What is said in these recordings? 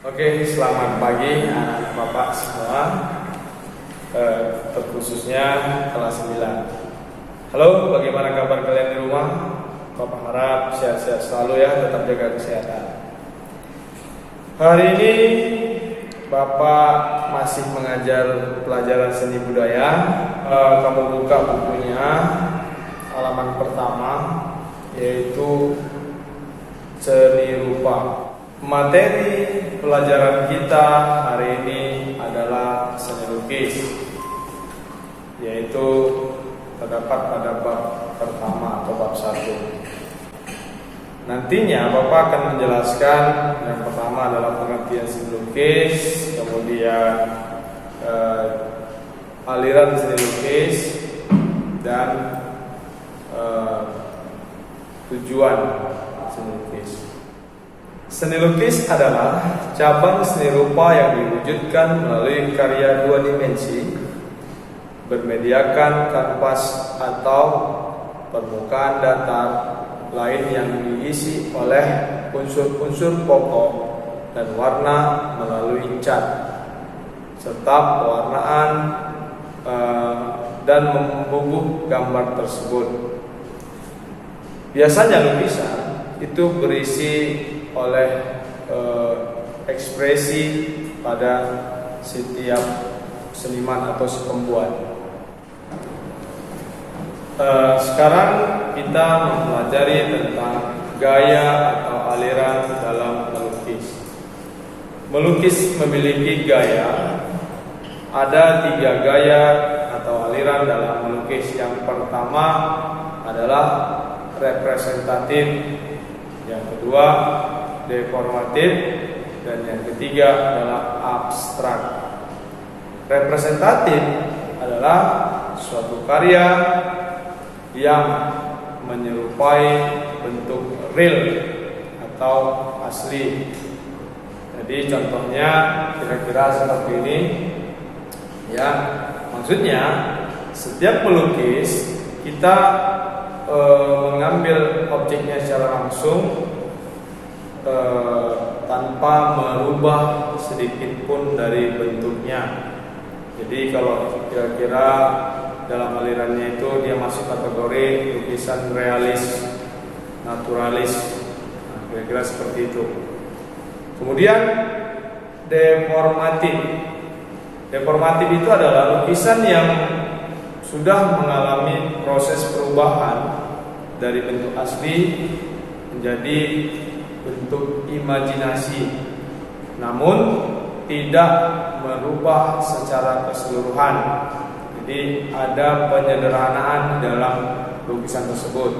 Oke, selamat pagi anak bapak semua, terkhususnya kelas 9. Halo, bagaimana kabar kalian di rumah? Bapak harap sehat-sehat selalu ya, tetap jaga kesehatan. Hari ini Bapak masih mengajar pelajaran seni budaya. Kamu buka bukunya halaman pertama, yaitu seni rupa. Materi pelajaran kita hari ini adalah seni lukis, yaitu terdapat pada bab pertama atau bab 1. Nantinya Bapak akan menjelaskan yang pertama adalah pengertian seni lukis, kemudian aliran seni lukis, dan tujuan seni lukis. Seni lukis adalah cabang seni rupa yang diwujudkan melalui karya dua dimensi, bermediakan kanvas atau permukaan datar lain yang diisi oleh unsur-unsur pokok dan warna melalui cat, serta pewarnaan dan membubuh gambar tersebut. Biasanya lukisan itu berisi oleh ekspresi pada setiap seniman atau si pembuat. Sekarang kita mempelajari tentang gaya atau aliran dalam melukis. Melukis memiliki gaya. Ada 3 gaya atau aliran dalam melukis. Yang pertama adalah representatif, yang kedua deformatif, dan yang ketiga adalah abstrak. Representatif adalah suatu karya yang menyerupai bentuk real atau asli. Jadi contohnya kira-kira seperti ini. Ya, maksudnya setiap melukis kita mengambil objeknya secara langsung tanpa merubah sedikit pun dari bentuknya. Jadi kalau kira-kira dalam alirannya itu dia masuk kategori lukisan realis, naturalis, kira-kira seperti itu. Kemudian deformatif. Deformatif itu adalah lukisan yang sudah mengalami proses perubahan dari bentuk asli menjadi bentuk imajinasi, namun tidak merubah secara keseluruhan. Jadi ada penyederhanaan dalam lukisan tersebut.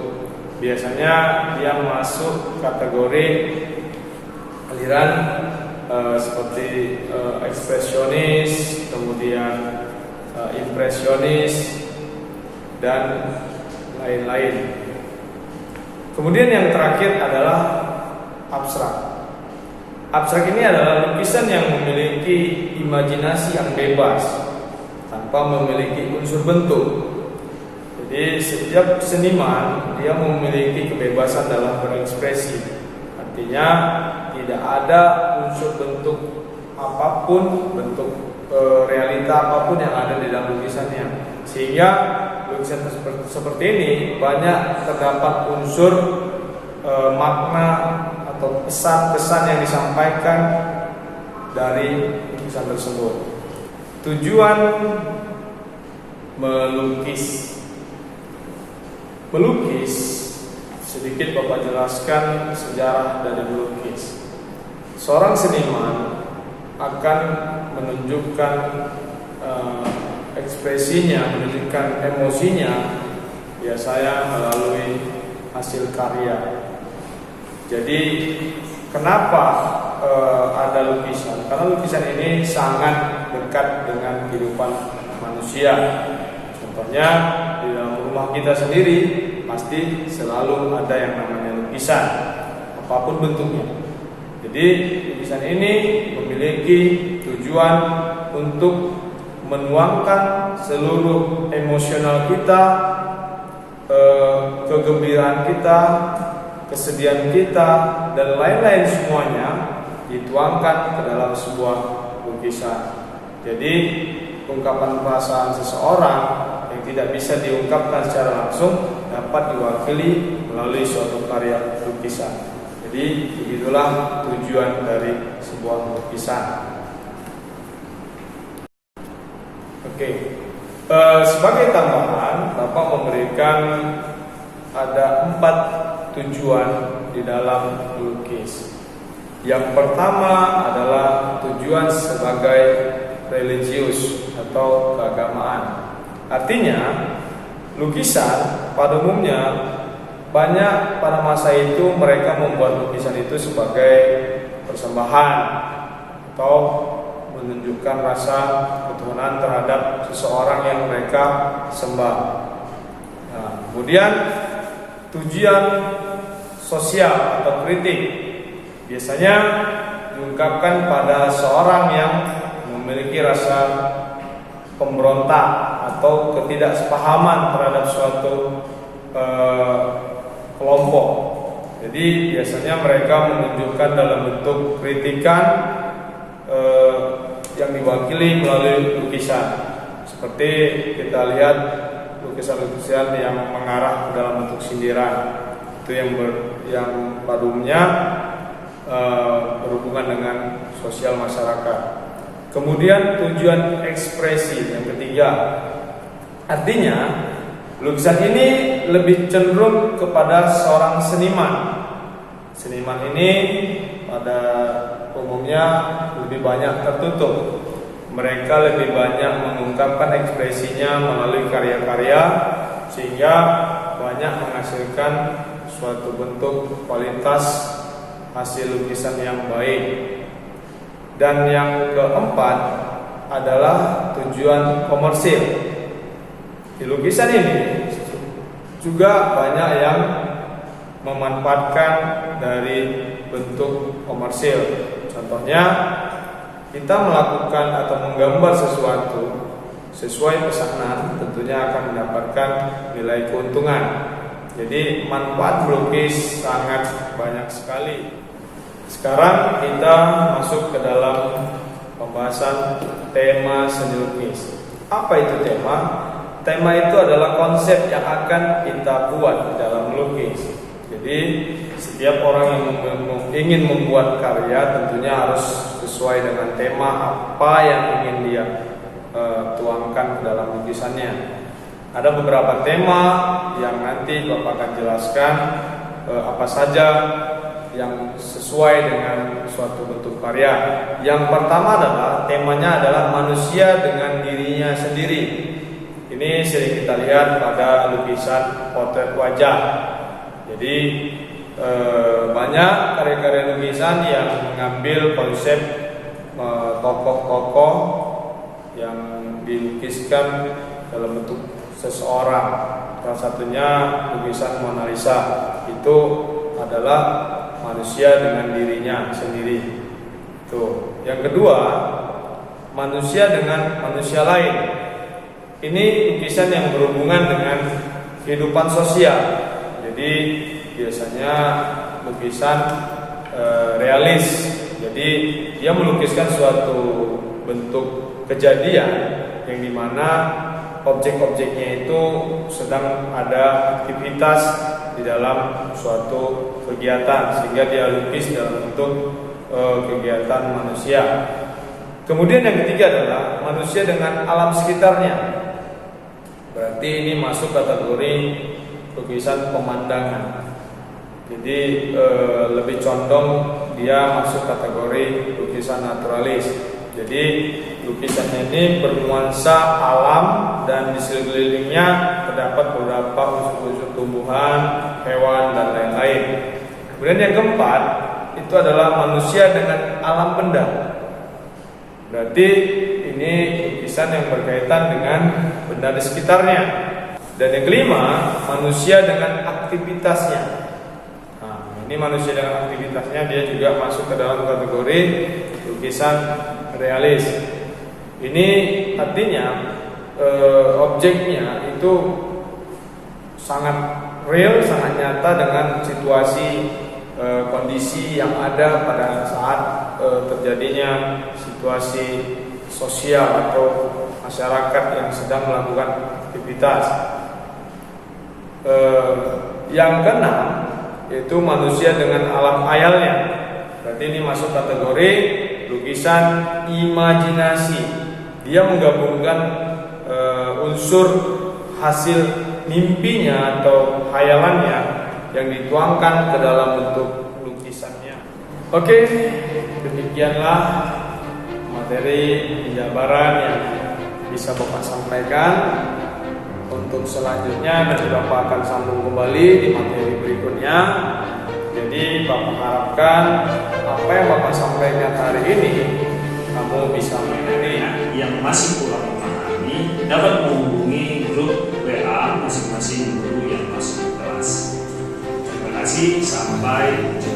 Biasanya dia masuk kategori aliran seperti ekspresionis, kemudian impresionis, dan lain-lain. Kemudian yang terakhir adalah abstrak. Abstrak ini adalah lukisan yang memiliki imajinasi yang bebas tanpa memiliki unsur bentuk. Jadi setiap seniman dia memiliki kebebasan dalam berekspresi. Artinya tidak ada unsur bentuk apapun, bentuk realita apapun yang ada di dalam lukisannya. Sehingga lukisan seperti ini banyak terdapat unsur makna atau pesan-pesan yang disampaikan dari lukisan tersebut. Tujuan melukis. Melukis, sedikit Bapak jelaskan sejarah dari melukis. Seorang seniman akan menunjukkan ekspresinya, menunjukkan emosinya biasanya melalui hasil karya. Jadi kenapa ada lukisan? Karena lukisan ini sangat dekat dengan kehidupan manusia. Contohnya di dalam rumah kita sendiri pasti selalu ada yang namanya lukisan, apapun bentuknya. Jadi lukisan ini memiliki tujuan untuk menuangkan seluruh emosional kita, kegembiraan kita, kesedihan kita, dan lain-lain semuanya dituangkan ke dalam sebuah lukisan. Jadi ungkapan perasaan seseorang yang tidak bisa diungkapkan secara langsung dapat diwakili melalui suatu karya lukisan. Jadi begitulah tujuan dari sebuah lukisan. Oke, sebagai tambahan, Bapak memberikan ada 4 tujuan di dalam melukis. Yang pertama adalah tujuan sebagai religius atau keagamaan. Artinya, lukisan pada umumnya banyak pada masa itu mereka membuat lukisan itu sebagai persembahan atau menunjukkan rasa ketuhanan terhadap seseorang yang mereka sembah. Nah, kemudian tujuan sosial atau kritik biasanya diungkapkan pada seorang yang memiliki rasa pemberontak atau ketidaksepahaman terhadap suatu kelompok. Jadi biasanya mereka menunjukkan dalam bentuk kritikan yang diwakili melalui lukisan. Seperti kita lihat lukisan-lukisan yang mengarah ke dalam bentuk sindiran, itu yang pada umumnya berhubungan dengan sosial masyarakat. Kemudian tujuan ekspresi yang ketiga, artinya lukisan ini lebih cenderung kepada seorang seniman. Seniman ini pada umumnya lebih banyak tertutup. Mereka lebih banyak mengungkapkan ekspresinya melalui karya-karya, sehingga banyak menghasilkan suatu bentuk kualitas hasil lukisan yang baik. Dan yang keempat adalah tujuan komersil. Di lukisan ini juga banyak yang memanfaatkan dari bentuk komersil. Contohnya, kita melakukan atau menggambar sesuatu sesuai pesanan, tentunya akan mendapatkan nilai keuntungan. Jadi manfaat melukis sangat banyak sekali. Sekarang kita masuk ke dalam pembahasan tema seni lukis. Apa itu tema? Tema itu adalah konsep yang akan kita buat di dalam melukis. Jadi setiap orang yang ingin membuat karya tentunya harus sesuai dengan tema apa yang ingin dia tuangkan ke dalam lukisannya. Ada beberapa tema yang nanti Bapak akan jelaskan apa saja yang sesuai dengan suatu bentuk karya. Yang pertama adalah temanya adalah manusia dengan dirinya sendiri. Ini sering kita lihat pada lukisan potret wajah. Jadi banyak karya-karya lukisan yang mengambil konsep tokoh-tokoh yang dilukiskan dalam bentuk seseorang. Salah satunya lukisan Mona Lisa itu adalah manusia dengan dirinya sendiri. Tuh. Yang kedua, manusia dengan manusia lain. Ini lukisan yang berhubungan dengan kehidupan sosial. Jadi biasanya lukisan realis. Jadi dia melukiskan suatu bentuk kejadian yang dimana objek-objeknya itu sedang ada aktivitas di dalam suatu kegiatan, sehingga dia lukis dalam bentuk kegiatan manusia. Kemudian yang ketiga adalah manusia dengan alam sekitarnya. Berarti ini masuk kategori lukisan pemandangan. Jadi lebih condong dia masuk kategori lukisan naturalis. Jadi lukisannya ini bernuansa alam dan di sekelilingnya terdapat beberapa unsur-unsur tumbuhan, hewan dan lain-lain. Kemudian yang keempat itu adalah manusia dengan alam benda. Berarti ini lukisan yang berkaitan dengan benda di sekitarnya. Dan yang kelima, manusia dengan aktivitasnya. Nah, ini manusia dengan aktivitasnya dia juga masuk ke dalam kategori lukisan realis. Ini artinya objeknya itu sangat real, sangat nyata dengan situasi kondisi yang ada pada saat terjadinya situasi sosial atau masyarakat yang sedang melakukan aktivitas. Yang keenam yaitu manusia dengan alam khayalnya. Berarti ini masuk kategori lukisan imajinasi. Dia menggabungkan unsur hasil mimpinya atau khayalannya yang dituangkan ke dalam bentuk lukisannya. Oke, demikianlah materi penjabaran yang bisa Bapak sampaikan. Untuk selanjutnya nanti Bapak akan sambung kembali di materi berikutnya. Jadi Bapak harapkan apa yang Bapak sampaikan hari ini kamu bisa mengerti. Yang masih kurang memahami dapat menghubungi grup WA masing-masing guru yang masuk kelas. Terima kasih, sampai jumpa.